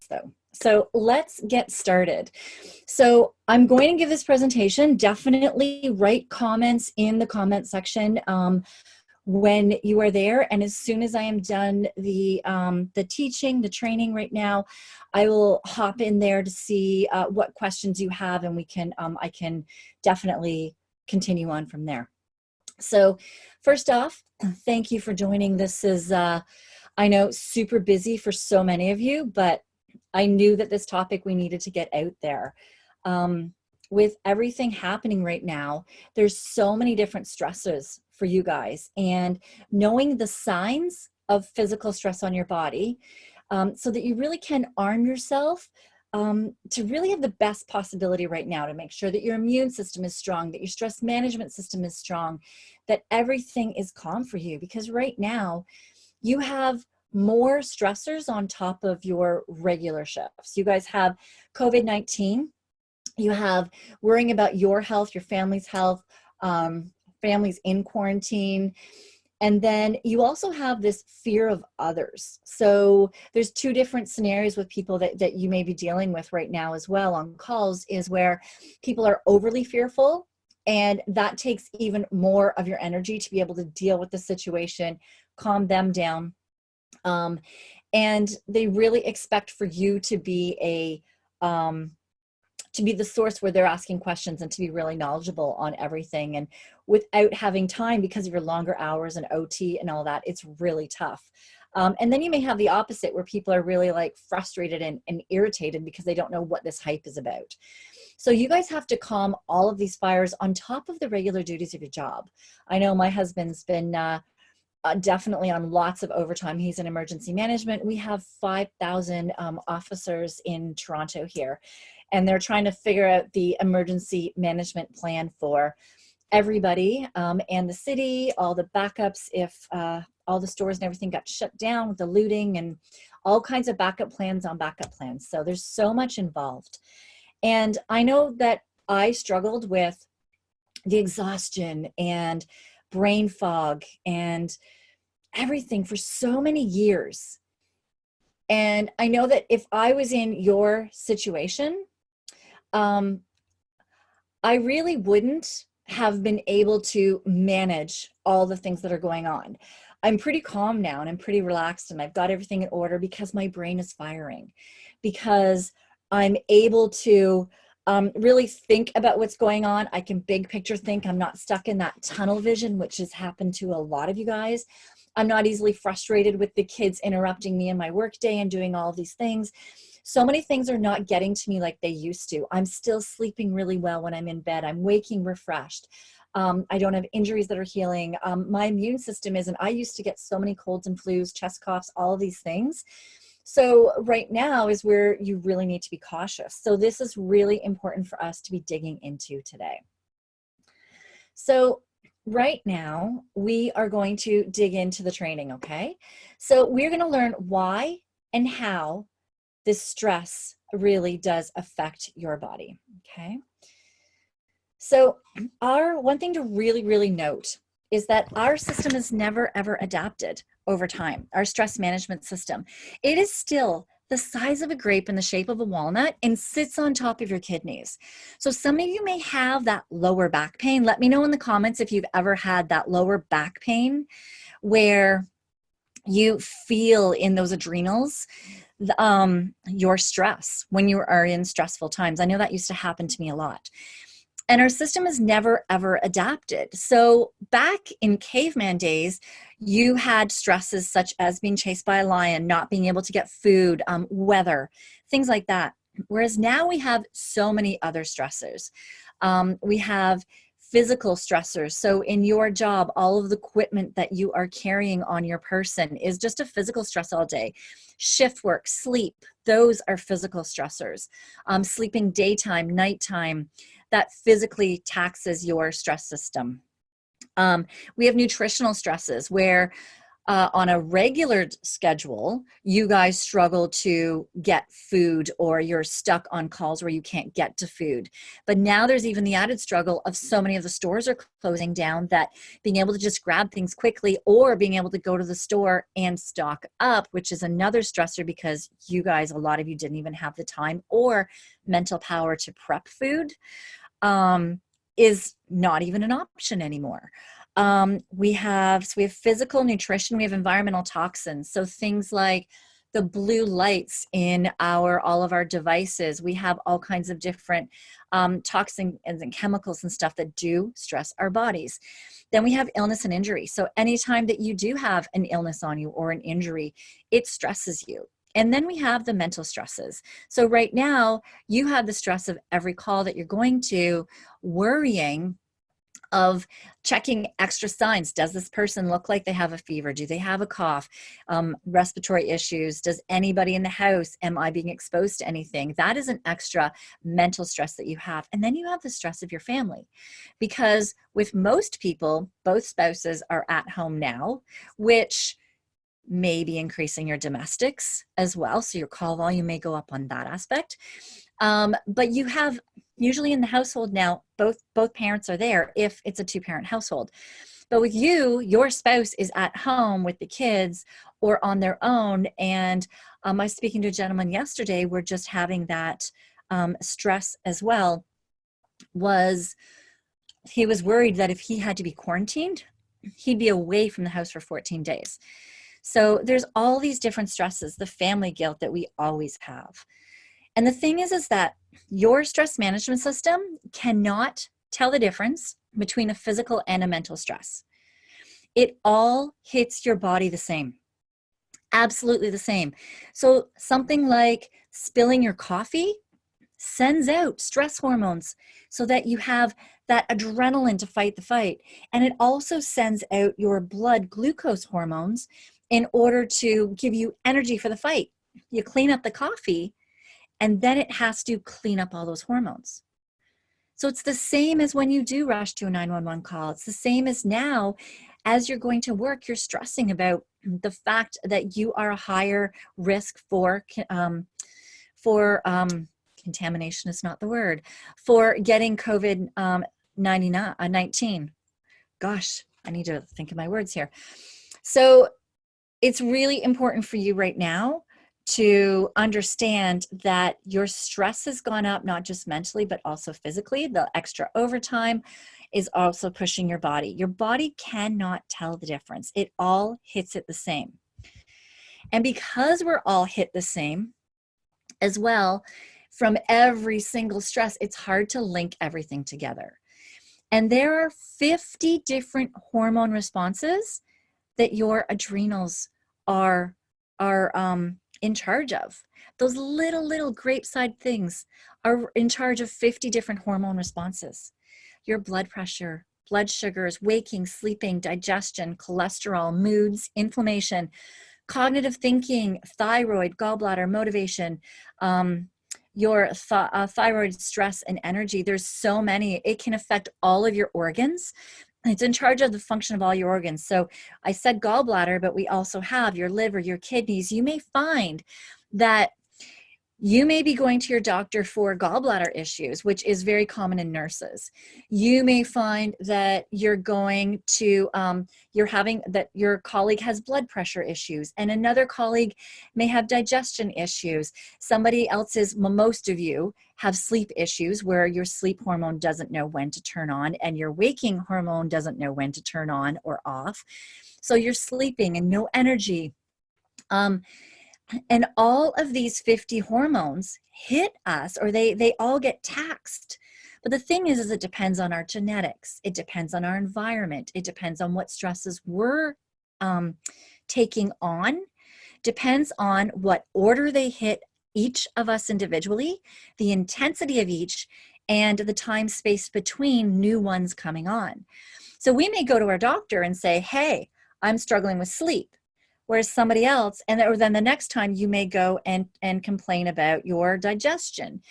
though. So let's get started. So I'm going to give this presentation. Definitely write comments in the comment section when you are there. And as soon as I am done the teaching, the training right now, I will hop in there to see what questions you have, and I can definitely continue on from there. So first off, thank you for joining. This is, I know, super busy for so many of you, but I knew that this topic we needed to get out there. With everything happening right now, there's so many different stresses for you guys, and knowing the signs of physical stress on your body so that you really can arm yourself to really have the best possibility right now to make sure that your immune system is strong, that your stress management system is strong, that everything is calm for you. Because right now you have more stressors on top of your regular shifts. You guys have COVID-19, you have worrying about your health, your family's health, families in quarantine. And then you also have this fear of others. So there's two different scenarios with people that you may be dealing with right now as well on calls, is where people are overly fearful, and that takes even more of your energy to be able to deal with the situation, calm them down. And they really expect for you to be the source where they're asking questions and to be really knowledgeable on everything. And without having time, because of your longer hours and OT and all that, it's really tough. And then you may have the opposite, where people are really like frustrated and irritated because they don't know what this hype is about. So you guys have to calm all of these fires on top of the regular duties of your job. I know my husband's been definitely on lots of overtime. He's in emergency management. We have 5,000 officers in Toronto here, and they're trying to figure out the emergency management plan for everybody and the city, all the backups if all the stores and everything got shut down with the looting, and all kinds of backup plans on backup plans. So there's so much involved. And I know that I struggled with the exhaustion and brain fog and everything for so many years. And I know that if I was in your situation, I really wouldn't have been able to manage all the things that are going on. I'm pretty calm now, and I'm pretty relaxed, and I've got everything in order because my brain is firing, because I'm able to really think about what's going on. I can big picture think. I'm not stuck in that tunnel vision, which has happened to a lot of you guys. I'm not easily frustrated with the kids interrupting me in my workday and doing all of these things. So many things are not getting to me like they used to. I'm still sleeping really well when I'm in bed. I'm waking refreshed. I don't have injuries that are healing. My immune system isn't. I used to get so many colds and flus, chest coughs, all of these things. So right now is where you really need to be cautious. So this is really important for us to be digging into today. So right now we are going to dig into the training, okay? So we're going to learn why and how this stress really does affect your body, okay? So one thing to really note is that our system has never ever adapted over time, our stress management system. It is still the size of a grape in the shape of a walnut and sits on top of your kidneys. So some of you may have that lower back pain. Let me know in the comments if you've ever had that lower back pain where you feel in those adrenals your stress when you are in stressful times. I know that used to happen to me a lot. And our system has never, ever adapted. So back in caveman days, you had stresses such as being chased by a lion, not being able to get food, weather, things like that. Whereas now we have so many other stressors. We have physical stressors. So in your job, all of the equipment that you are carrying on your person is just a physical stress all day. Shift work, sleep, those are physical stressors. Sleeping daytime, nighttime, that physically taxes your stress system. We have nutritional stresses where on a regular schedule, you guys struggle to get food, or you're stuck on calls where you can't get to food. But now there's even the added struggle of so many of the stores are closing down that being able to just grab things quickly, or being able to go to the store and stock up, which is another stressor because you guys, a lot of you didn't even have the time or mental power to prep food, is not even an option anymore. We have physical nutrition, we have environmental toxins. So things like the blue lights in all of our devices, we have all kinds of different toxins and chemicals and stuff that do stress our bodies. Then we have illness and injury. So anytime that you do have an illness on you or an injury, it stresses you. And then we have the mental stresses. So right now you have the stress of every call that you're going to, worrying of checking extra signs. Does this person look like they have a fever? Do they have a cough? Respiratory issues? Does anybody in the house, am I being exposed to anything? That is an extra mental stress that you have. And then you have the stress of your family, because with most people, both spouses are at home now, which may be increasing your domestics as well. So your call volume may go up on that aspect. But you have, usually in the household now, both parents are there if it's a 2-parent household. But with you, your spouse is at home with the kids or on their own. And I was speaking to a gentleman yesterday, we're just having that stress as well. He was worried that if he had to be quarantined, he'd be away from the house for 14 days. So there's all these different stresses, the family guilt that we always have. And the thing is that your stress management system cannot tell the difference between a physical and a mental stress. It all hits your body the same, absolutely the same. So something like spilling your coffee sends out stress hormones so that you have that adrenaline to fight the fight. And it also sends out your blood glucose hormones in order to give you energy for the fight. You clean up the coffee, and then it has to clean up all those hormones. So it's the same as when you do rush to a 911 call. It's the same as now, as you're going to work, you're stressing about the fact that you are a higher risk for contamination is not the word, for getting COVID-19. Gosh, I need to think of my words here. So it's really important for you right now to understand that your stress has gone up, not just mentally, but also physically. The extra overtime is also pushing your body. Your body cannot tell the difference. It all hits it the same. And because we're all hit the same as well, from every single stress, it's hard to link everything together. And there are 50 different hormone responses that your adrenals are in charge of. Those little grape-sized things are in charge of 50 different hormone responses. Your blood pressure, blood sugars, waking, sleeping, digestion, cholesterol, moods, inflammation, cognitive thinking, thyroid, gallbladder, motivation, your thyroid, stress, and energy. There's so many. It can affect all of your organs. It's in charge of the function of all your organs. So I said gallbladder, but we also have your liver, your kidneys. You may find that you may be going to your doctor for gallbladder issues, which is very common in nurses. You may find that you're going to, that your colleague has blood pressure issues, and another colleague may have digestion issues. Somebody else's, most of you have sleep issues where your sleep hormone doesn't know when to turn on and your waking hormone doesn't know when to turn on or off. So you're sleeping and no energy. And all of these 50 hormones hit us, or they all get taxed. But the thing is it depends on our genetics. It depends on our environment. It depends on what stresses we're taking on. Depends on what order they hit each of us individually, the intensity of each, and the time space between new ones coming on. So we may go to our doctor and say, hey, I'm struggling with sleep. Whereas somebody else, or then the next time you may go and complain about your digestion.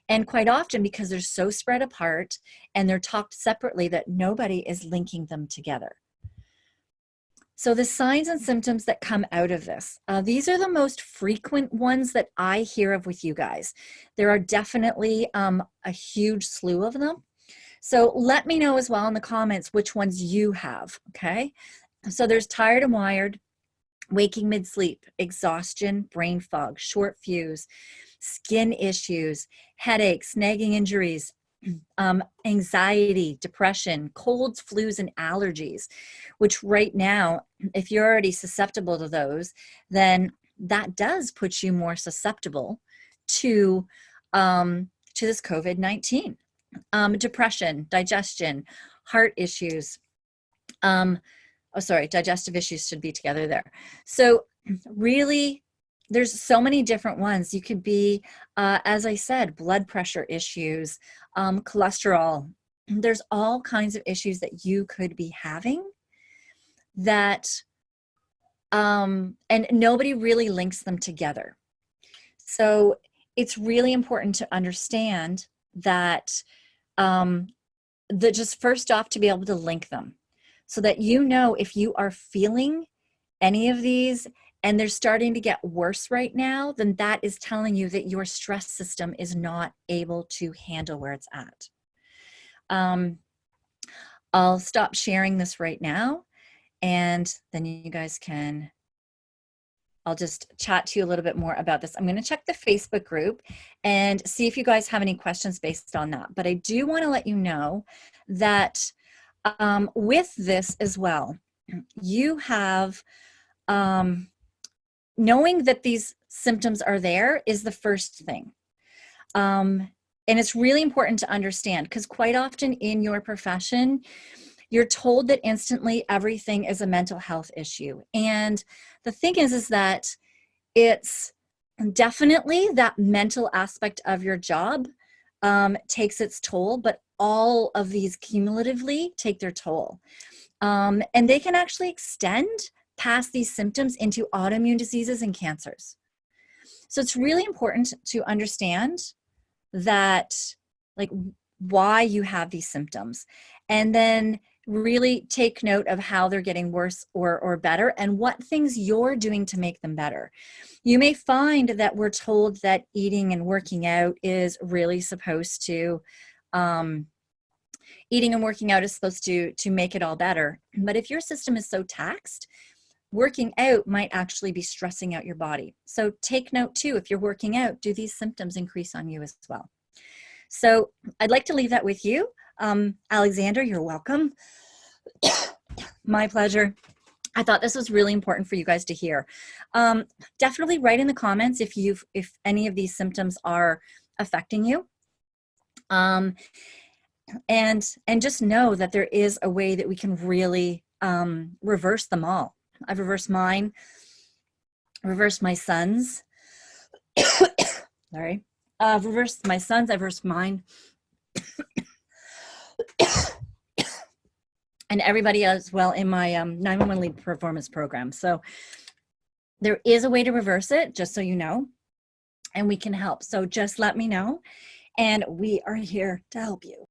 And quite often, because they're so spread apart and they're talked separately, that nobody is linking them together. So the signs and symptoms that come out of this, these are the most frequent ones that I hear of with you guys. There are definitely a huge slew of them. So let me know as well in the comments which ones you have, okay? So there's tired and wired, waking mid-sleep, exhaustion, brain fog, short fuse, skin issues, headaches, nagging injuries, anxiety, depression, colds, flus, and allergies, which right now, if you're already susceptible to those, then that does put you more susceptible to this COVID-19. Depression, digestion, heart issues, digestive issues should be together there. So really, there's so many different ones. You could be, as I said, blood pressure issues, cholesterol. There's all kinds of issues that you could be having that, and nobody really links them together. So it's really important to understand that, just first off, to be able to link them so that you know if you are feeling any of these and they're starting to get worse right now, then that is telling you that your stress system is not able to handle where it's at. I'll stop sharing this right now, and then you guys can, I'll just chat to you a little bit more about this. I'm going to check the Facebook group and see if you guys have any questions based on that. But I do want to let you know that with this as well, you have, knowing that these symptoms are there is the first thing. And it's really important to understand, because quite often in your profession, you're told that instantly everything is a mental health issue. And the thing is that it's definitely that mental aspect of your job takes its toll, but all of these cumulatively take their toll. And they can actually extend past these symptoms into autoimmune diseases and cancers. So it's really important to understand that, like, why you have these symptoms, and then really take note of how they're getting worse or better, and what things you're doing to make them better. You may find that we're told that eating and working out is really supposed to, eating and working out is supposed to make it all better. But if your system is so taxed, working out might actually be stressing out your body. So take note too, if you're working out, do these symptoms increase on you as well? So I'd like to leave that with you. Alexander, you're welcome. My pleasure. I thought this was really important for you guys to hear. Definitely write in the comments if any of these symptoms are affecting you. And just know that there is a way that we can really reverse them all. I've reversed mine, reversed my son's. Sorry. I've reversed my son's, I've reversed mine. And everybody as well in my 911 Lead Performance Program. So there is a way to reverse it, just so you know, and we can help. So just let me know, and we are here to help you.